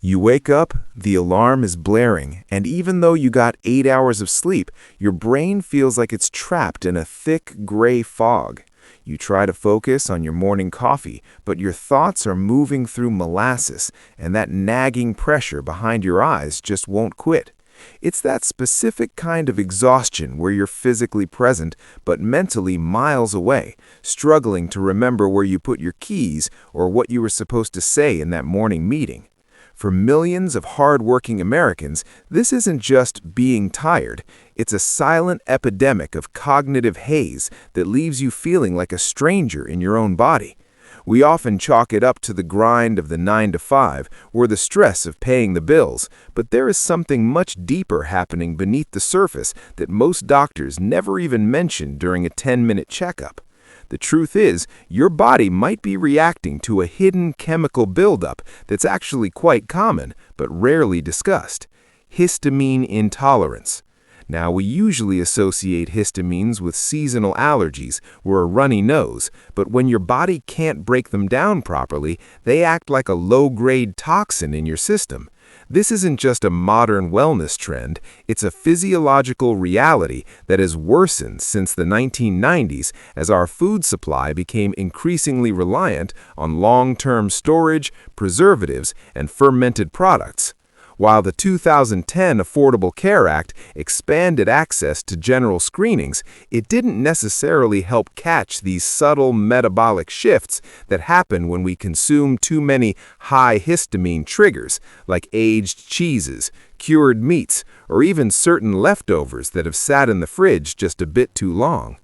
You wake up, the alarm is blaring, and even though you got 8 hours of sleep, your brain feels like it's trapped in a thick, gray fog. You try to focus on your morning coffee, but your thoughts are moving through molasses, and that nagging pressure behind your eyes just won't quit. It's that specific kind of exhaustion where you're physically present, but mentally miles away, struggling to remember where you put your keys or what you were supposed to say in that morning meeting. For millions of hard-working Americans, this isn't just being tired. It's a silent epidemic of cognitive haze that leaves you feeling like a stranger in your own body. We often chalk it up to the grind of the 9 to 5 or the stress of paying the bills, but there is something much deeper happening beneath the surface that most doctors never even mention during a 10-minute checkup. The truth is, your body might be reacting to a hidden chemical buildup that's actually quite common, but rarely discussed: histamine intolerance. Now, we usually associate histamines with seasonal allergies or a runny nose, but when your body can't break them down properly, they act like a low-grade toxin in your system. This isn't just a modern wellness trend, it's a physiological reality that has worsened since the 1990s as our food supply became increasingly reliant on long-term storage, preservatives, and fermented products. While the 2010 Affordable Care Act expanded access to general screenings, it didn't necessarily help catch these subtle metabolic shifts that happen when we consume too many high histamine triggers, like aged cheeses, cured meats, or even certain leftovers that have sat in the fridge just a bit too long.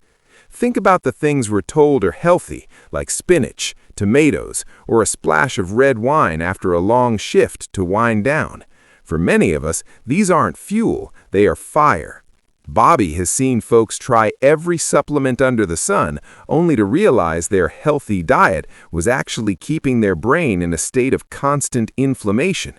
Think about the things we're told are healthy, like spinach, tomatoes, or a splash of red wine after a long shift to wind down. For many of us, these aren't fuel, they are fire. Bobby has seen folks try every supplement under the sun, only to realize their healthy diet was actually keeping their brain in a state of constant inflammation.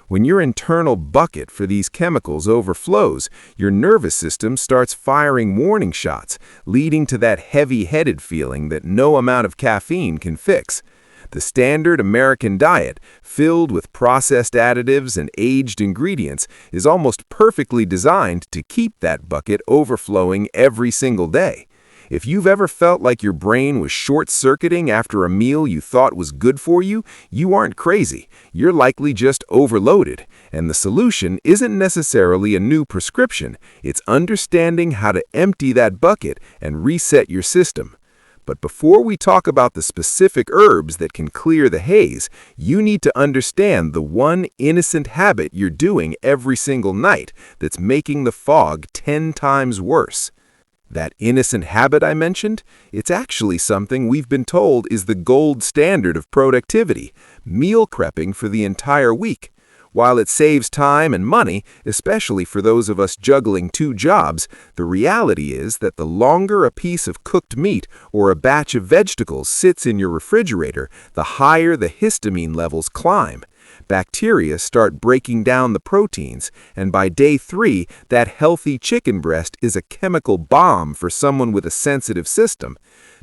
When your internal bucket for these chemicals overflows, your nervous system starts firing warning shots, leading to that heavy-headed feeling that no amount of caffeine can fix. The standard American diet, filled with processed additives and aged ingredients, is almost perfectly designed to keep that bucket overflowing every single day. If you've ever felt like your brain was short-circuiting after a meal you thought was good for you, you aren't crazy. You're likely just overloaded. And the solution isn't necessarily a new prescription. It's understanding how to empty that bucket and reset your system. But before we talk about the specific herbs that can clear the haze, you need to understand the one innocent habit you're doing every single night that's making the fog 10 times worse. That innocent habit I mentioned, it's actually something we've been told is the gold standard of productivity: meal prepping for the entire week. While it saves time and money, especially for those of us juggling 2 jobs, the reality is that the longer a piece of cooked meat or a batch of vegetables sits in your refrigerator, the higher the histamine levels climb. Bacteria start breaking down the proteins, and by day 3, that healthy chicken breast is a chemical bomb for someone with a sensitive system.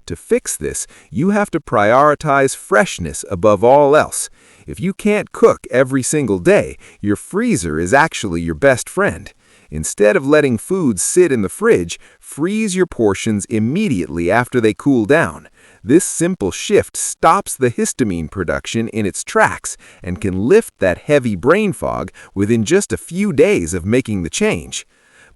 To fix this, you have to prioritize freshness above all else. If you can't cook every single day, your freezer is actually your best friend. Instead of letting foods sit in the fridge, freeze your portions immediately after they cool down. This simple shift stops the histamine production in its tracks and can lift that heavy brain fog within just a few days of making the change.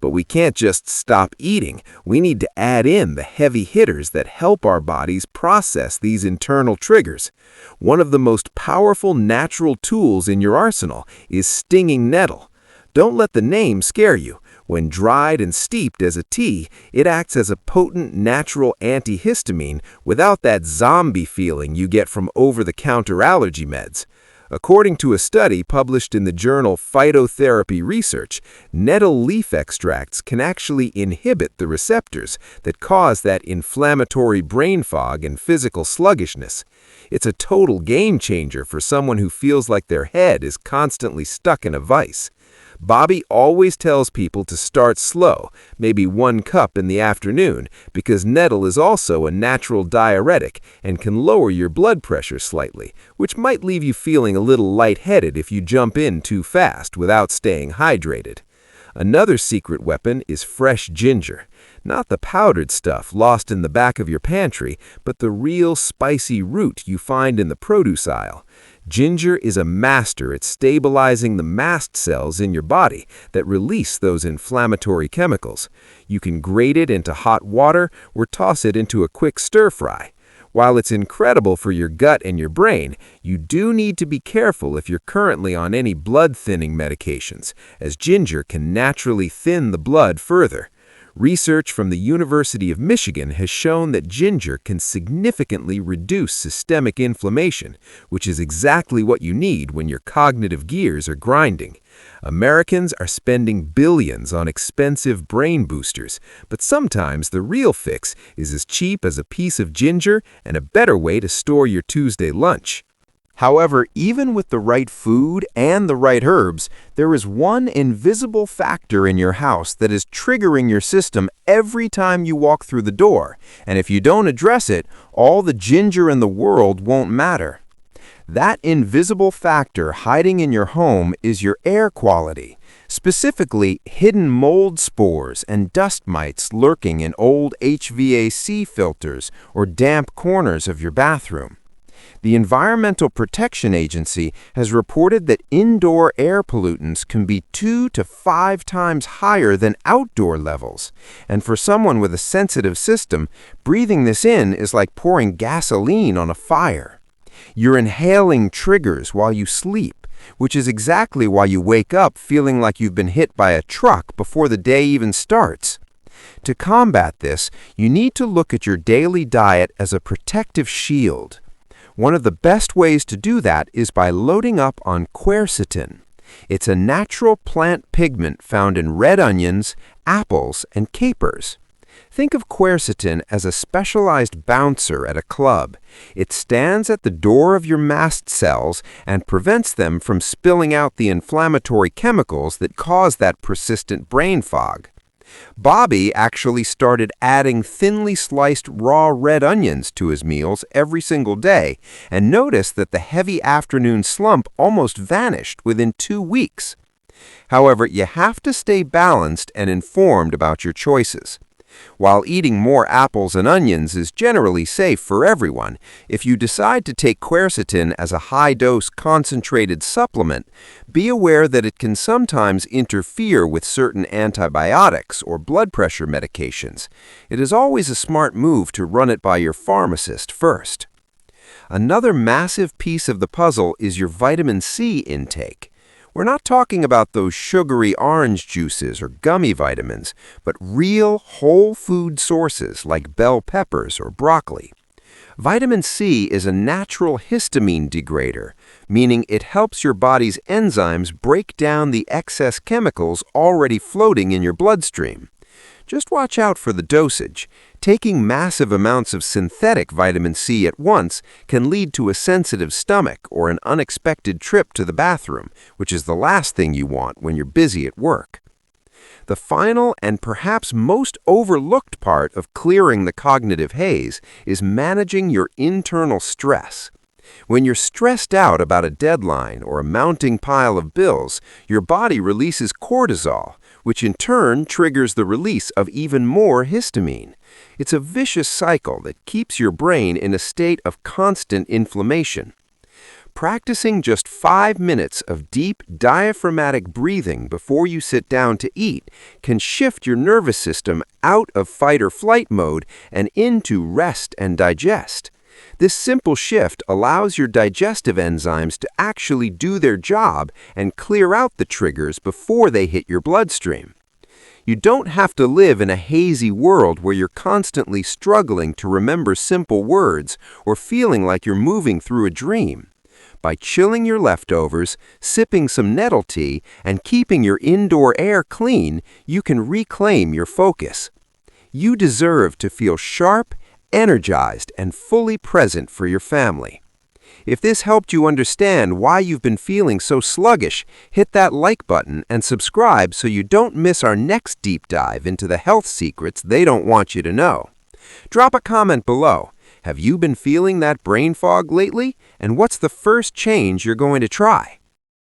But we can't just stop eating. We need to add in the heavy hitters that help our bodies process these internal triggers. One of the most powerful natural tools in your arsenal is stinging nettle. Don't let the name scare you. When dried and steeped as a tea, it acts as a potent natural antihistamine without that zombie feeling you get from over-the-counter allergy meds. According to a study published in the journal Phytotherapy Research, nettle leaf extracts can actually inhibit the receptors that cause that inflammatory brain fog and physical sluggishness. It's a total game changer for someone who feels like their head is constantly stuck in a vice. Bobby always tells people to start slow, maybe 1 cup in the afternoon, because nettle is also a natural diuretic and can lower your blood pressure slightly, which might leave you feeling a little lightheaded if you jump in too fast without staying hydrated. Another secret weapon is fresh ginger. Not the powdered stuff lost in the back of your pantry, but the real spicy root you find in the produce aisle. Ginger is a master at stabilizing the mast cells in your body that release those inflammatory chemicals. You can grate it into hot water or toss it into a quick stir-fry. While it's incredible for your gut and your brain, you do need to be careful if you're currently on any blood-thinning medications, as ginger can naturally thin the blood further. Research from the University of Michigan has shown that ginger can significantly reduce systemic inflammation, which is exactly what you need when your cognitive gears are grinding. Americans are spending billions on expensive brain boosters, but sometimes the real fix is as cheap as a piece of ginger and a better way to store your Tuesday lunch. However, even with the right food and the right herbs, there is one invisible factor in your house that is triggering your system every time you walk through the door, and if you don't address it, all the ginger in the world won't matter. That invisible factor hiding in your home is your air quality, specifically hidden mold spores and dust mites lurking in old HVAC filters or damp corners of your bathroom. The Environmental Protection Agency has reported that indoor air pollutants can be 2 to 5 times higher than outdoor levels. And for someone with a sensitive system, breathing this in is like pouring gasoline on a fire. You're inhaling triggers while you sleep, which is exactly why you wake up feeling like you've been hit by a truck before the day even starts. To combat this, you need to look at your daily diet as a protective shield. One of the best ways to do that is by loading up on quercetin. It's a natural plant pigment found in red onions, apples, and capers. Think of quercetin as a specialized bouncer at a club. It stands at the door of your mast cells and prevents them from spilling out the inflammatory chemicals that cause that persistent brain fog. Bobby actually started adding thinly sliced raw red onions to his meals every single day and noticed that the heavy afternoon slump almost vanished within 2 weeks. However, you have to stay balanced and informed about your choices. While eating more apples and onions is generally safe for everyone, if you decide to take quercetin as a high-dose concentrated supplement, be aware that it can sometimes interfere with certain antibiotics or blood pressure medications. It is always a smart move to run it by your pharmacist first. Another massive piece of the puzzle is your vitamin C intake. We're not talking about those sugary orange juices or gummy vitamins, but real whole food sources like bell peppers or broccoli. Vitamin C is a natural histamine degrader, meaning it helps your body's enzymes break down the excess chemicals already floating in your bloodstream. Just watch out for the dosage. Taking massive amounts of synthetic vitamin C at once can lead to a sensitive stomach or an unexpected trip to the bathroom, which is the last thing you want when you're busy at work. The final and perhaps most overlooked part of clearing the cognitive haze is managing your internal stress. When you're stressed out about a deadline or a mounting pile of bills, your body releases cortisol, which in turn triggers the release of even more histamine. It's a vicious cycle that keeps your brain in a state of constant inflammation. Practicing just 5 minutes of deep diaphragmatic breathing before you sit down to eat can shift your nervous system out of fight or flight mode and into rest and digest. This simple shift allows your digestive enzymes to actually do their job and clear out the triggers before they hit your bloodstream. You don't have to live in a hazy world where you're constantly struggling to remember simple words or feeling like you're moving through a dream. By chilling your leftovers, sipping some nettle tea, and keeping your indoor air clean, you can reclaim your focus. You deserve to feel sharp, energized, and fully present for your family. If this helped you understand why you've been feeling so sluggish, hit that like button and subscribe so you don't miss our next deep dive into the health secrets they don't want you to know. Drop a comment below. Have you been feeling that brain fog lately? And what's the first change you're going to try?